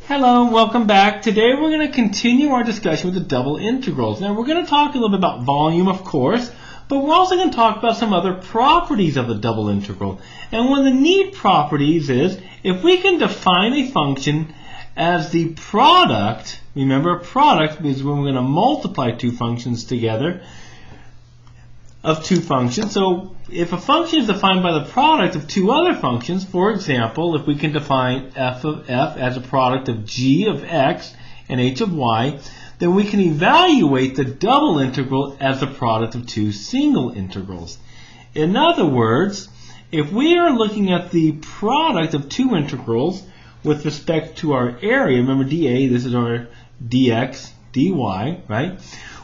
Hello and welcome back. Today we're going to continue our discussion with the double integrals. Now we're going to talk a little bit about volume, of course, but we're also going to talk about some other properties of the double integral. And one of the neat properties is if we can define a function as the product, remember a product is when we're going to multiply two functions together of two functions. So if a function is defined by the product of two other functions, for example, if we can define f of f as a product of g of x and h of y, then we can evaluate the double integral as the product of two single integrals. In other words, if we are looking at the product of two integrals with respect to our area, remember dA, this is our dx, dy, right?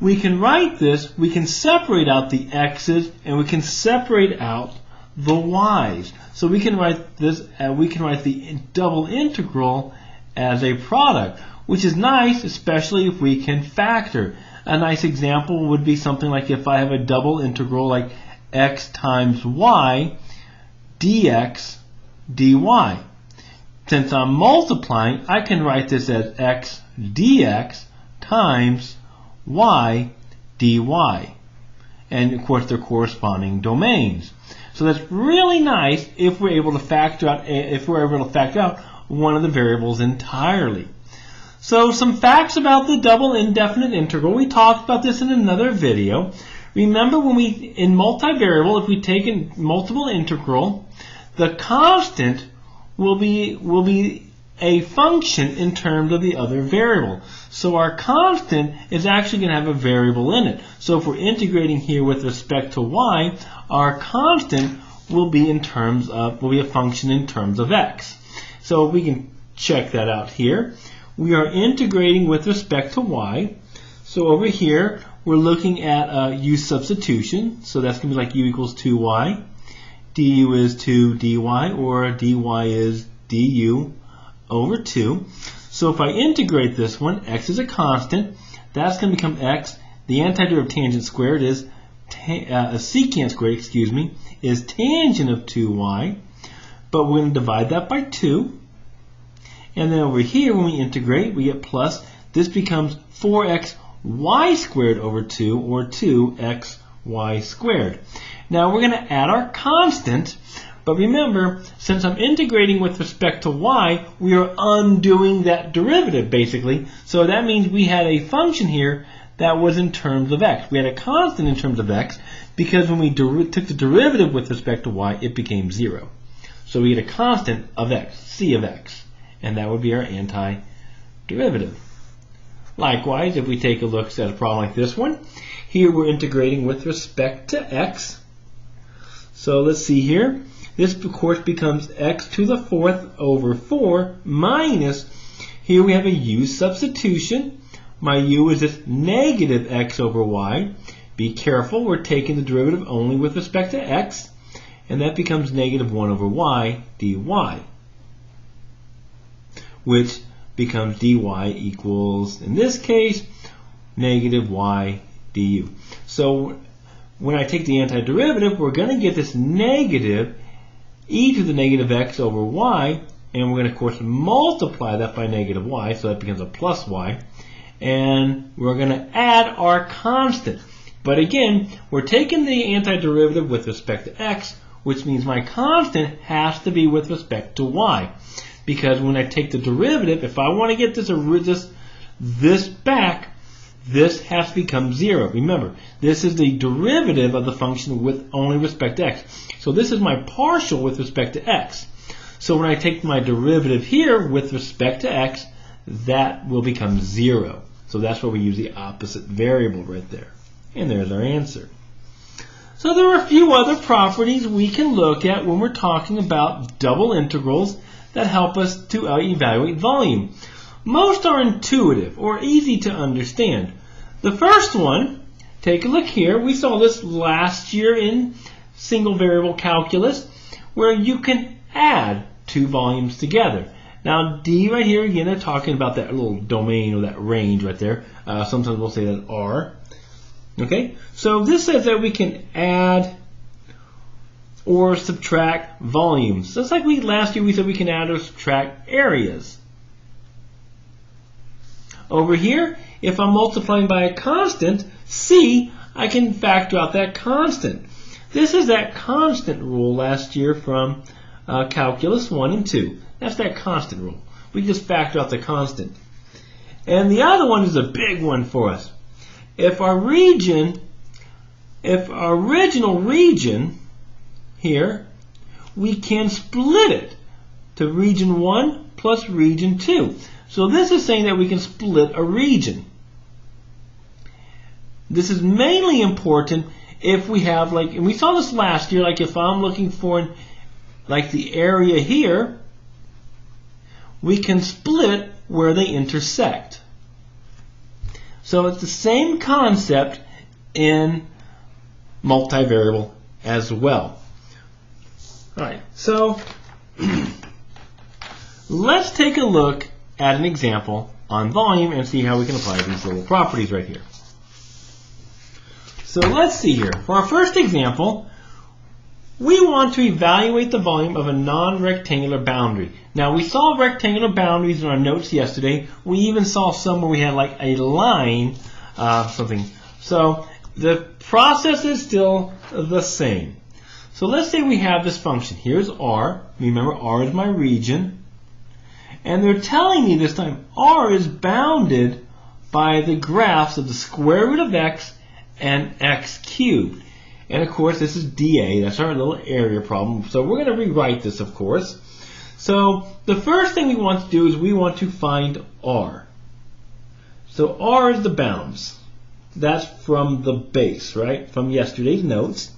We can write this, we can separate out the x's and we can separate out the y's. So we can write this, we can write the double integral as a product, which is nice, especially if we can factor. A nice example would be something like if I have a double integral like x times y dx dy. Since I'm multiplying, I can write this as x dx times y dy, and of course their corresponding domains. So that's really nice if we're able to factor out one of the variables entirely. So some facts about the double indefinite integral. We talked about this in another video. Remember when in multivariable, if we take a multiple integral, the constant will be a function in terms of the other variable. So our constant is actually going to have a variable in it. So if we're integrating here with respect to y, our constant will be a function in terms of x. So we can check that out here. We are integrating with respect to y. So over here we're looking at u substitution. So that's going to be like u equals 2y. du is 2 dy, or dy is du over 2. So if I integrate this one, x is a constant, that's going to become x. The antiderivative of tangent squared is secant squared, is tangent of 2y, but we're going to divide that by 2. And then over here, when we integrate, we get plus. This becomes 4xy squared over 2, or 2xy squared. Now we're going to add our constant. But remember, since I'm integrating with respect to y, we are undoing that derivative, basically. So that means we had a function here that was in terms of x. We had a constant in terms of x, because when we took the derivative with respect to y, it became 0. So we get a constant of x, c of x, and that would be our antiderivative. Likewise, if we take a look at a problem like this one, here we're integrating with respect to x. So let's see here. This, of course, becomes x to the 4th over 4 minus, here we have a u substitution. My u is this negative x over y. Be careful, we're taking the derivative only with respect to x, and that becomes negative 1 over y dy, which becomes dy equals, in this case, negative y du. So when I take the antiderivative, we're going to get this negative e to the negative x over y, and we're going to, of course, multiply that by negative y, so that becomes a plus y, and we're going to add our constant. But again, we're taking the antiderivative with respect to x, which means my constant has to be with respect to y, because when I take the derivative, if I want to get this back, this has to become 0. Remember, this is the derivative of the function with only respect to x. So this is my partial with respect to x. So when I take my derivative here with respect to x, that will become 0. So that's where we use the opposite variable right there. And there's our answer. So there are a few other properties we can look at when we're talking about double integrals that help us to evaluate volume. Most are intuitive or easy to understand. The first one, take a look here. We saw this last year in single variable calculus, where you can add two volumes together. Now D right here, again, they're talking about that little domain or that range right there. Sometimes we'll say that R. Okay, so this says that we can add or subtract volumes. Just like last year we said we can add or subtract areas. Over here, if I'm multiplying by a constant, c, I can factor out that constant. This is that constant rule last year from Calculus 1 and 2. That's that constant rule. We just factor out the constant. And the other one is a big one for us. If our original region here, we can split it to region 1 plus region 2. So this is saying that we can split a region. This is mainly important if we have, like, and we saw this last year, like if I'm looking for, like, the area here, we can split where they intersect. So it's the same concept in multivariable as well. All right, so let's take a look at an example on volume and see how we can apply these little properties right here. So let's see here. For our first example, we want to evaluate the volume of a non-rectangular boundary. Now, we saw rectangular boundaries in our notes yesterday. We even saw some where we had like a line, something. So the process is still the same. So let's say we have this function. Here's R. Remember, R is my region. And they're telling me this time R is bounded by the graphs of the square root of x and x cubed. And of course, this is dA. That's our little area problem. So we're going to rewrite this, of course. So the first thing we want to do is we want to find R. So R is the bounds. That's from the base, right? From yesterday's notes.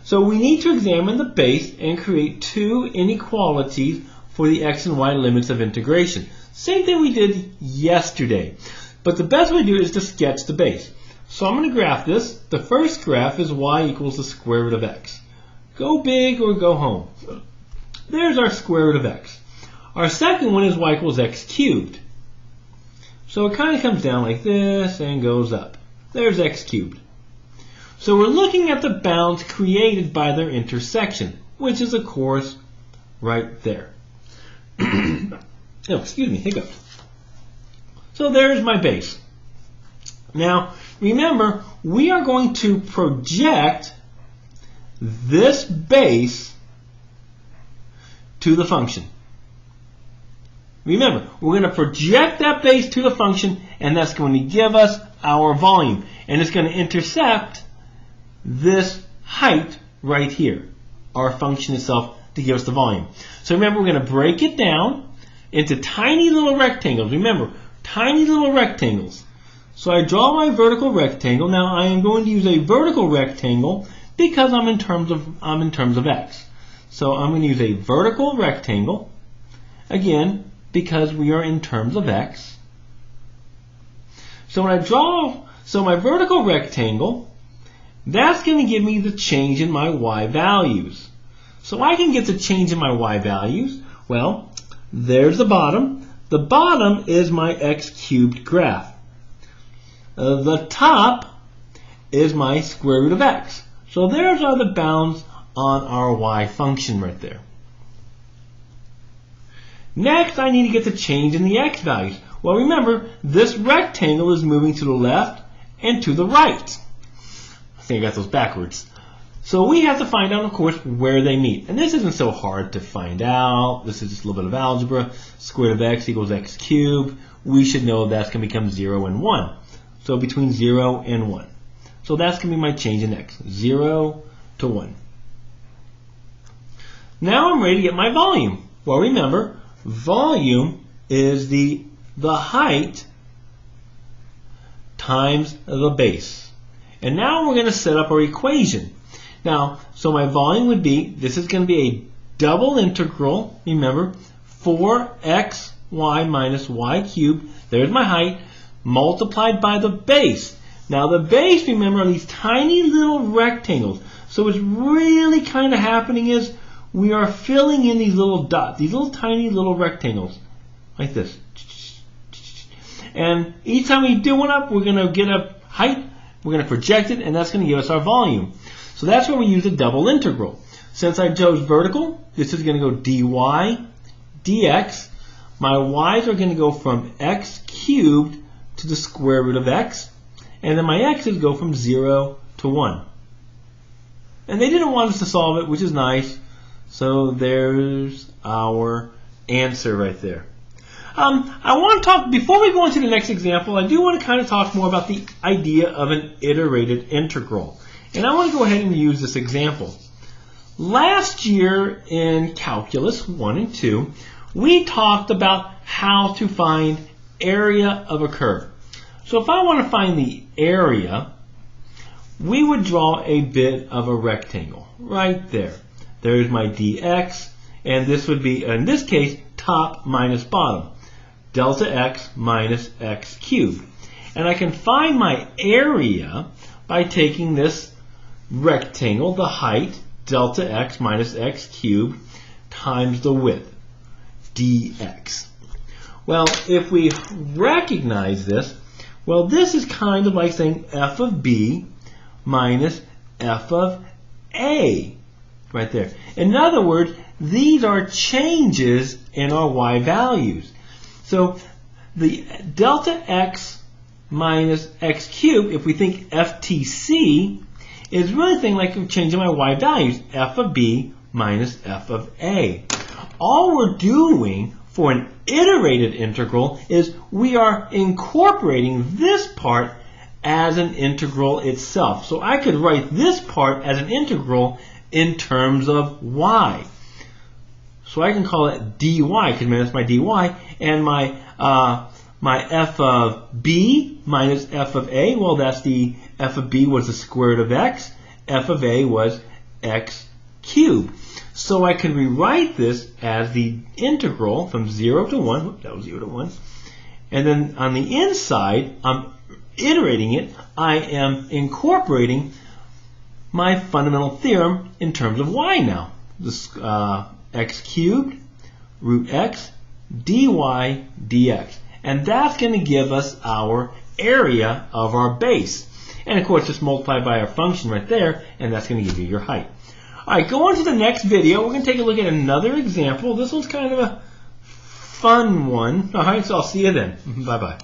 So we need to examine the base and create two inequalities for the x and y limits of integration. Same thing we did yesterday. But the best way to do it is to sketch the base. So I'm going to graph this. The first graph is y equals the square root of x. Go big or go home. There's our square root of x. Our second one is y equals x cubed. So it kind of comes down like this and goes up. There's x cubed. So we're looking at the bounds created by their intersection, which is, of course, right there. Oh, excuse me, hiccup. So there's my base. Now, remember, we are going to project this base to the function. Remember, we're going to project that base to the function, and that's going to give us our volume. And it's going to intercept this height right here, our function itself, to give us the volume. So remember, we're going to break it down into tiny little rectangles. Remember, tiny little rectangles. So I draw my vertical rectangle. Now I am going to use a vertical rectangle because I'm in terms of x. So I'm going to use a vertical rectangle, again, because we are in terms of x. So when I draw, my vertical rectangle, that's going to give me the change in my y values. So I can get the change in my y values. Well, there's the bottom. The bottom is my x cubed graph. The top is my square root of x. So there's are the bounds on our y function right there. Next, I need to get the change in the x values. Well, remember, this rectangle is moving to the left and to the right. I think I got those backwards. So we have to find out, of course, where they meet. And this isn't so hard to find out. This is just a little bit of algebra. Square root of x equals x cubed. We should know that's going to become 0 and 1. So between 0 and 1. So that's going to be my change in x. 0 to 1. Now I'm ready to get my volume. Well, remember, volume is the height times the base. And now we're going to set up our equation. Now, so my volume would be, this is going to be a double integral, remember, 4xy minus y cubed, there's my height, multiplied by the base. Now the base, remember, are these tiny little rectangles. So what's really kind of happening is we are filling in these little dots, these little tiny little rectangles, like this. And each time we do one up, we're going to get a height, we're going to project it, and that's going to give us our volume. So that's where we use a double integral. Since I chose vertical, this is going to go dy dx. My y's are going to go from x cubed to the square root of x, and then my x's go from 0 to 1. And they didn't want us to solve it, which is nice. So there's our answer right there. I want to talk, before we go into the next example, I do want to kind of talk more about the idea of an iterated integral. And I want to go ahead and use this example. Last year in Calculus 1 and 2, we talked about how to find area of a curve. So if I want to find the area, we would draw a bit of a rectangle right there. There's my dx, and this would be, in this case, top minus bottom. Delta x minus x cubed. And I can find my area by taking this rectangle, the height, delta x minus x cubed, times the width, dx. Well, if we recognize this, well, this is kind of like saying f of b minus f of a, right there. In other words, these are changes in our y values. So the delta x minus x cubed, if we think ftc, is really thing like changing my y values, f of b minus f of a. All we're doing for an iterated integral is we are incorporating this part as an integral itself. So I could write this part as an integral in terms of y. So I can call it dy, because that's my dy, and my f of b minus f of a, well, that's the f of b was the square root of x, f of a was x cubed. So I can rewrite this as the integral from 0 to 1, that was 0 to 1, and then on the inside, I'm iterating it, I am incorporating my fundamental theorem in terms of y now. This x cubed root x dy dx. And that's going to give us our area of our base. And of course, just multiply by our function right there, and that's going to give you your height. All right, go on to the next video. We're going to take a look at another example. This one's kind of a fun one. All right, so I'll see you then. Bye-bye.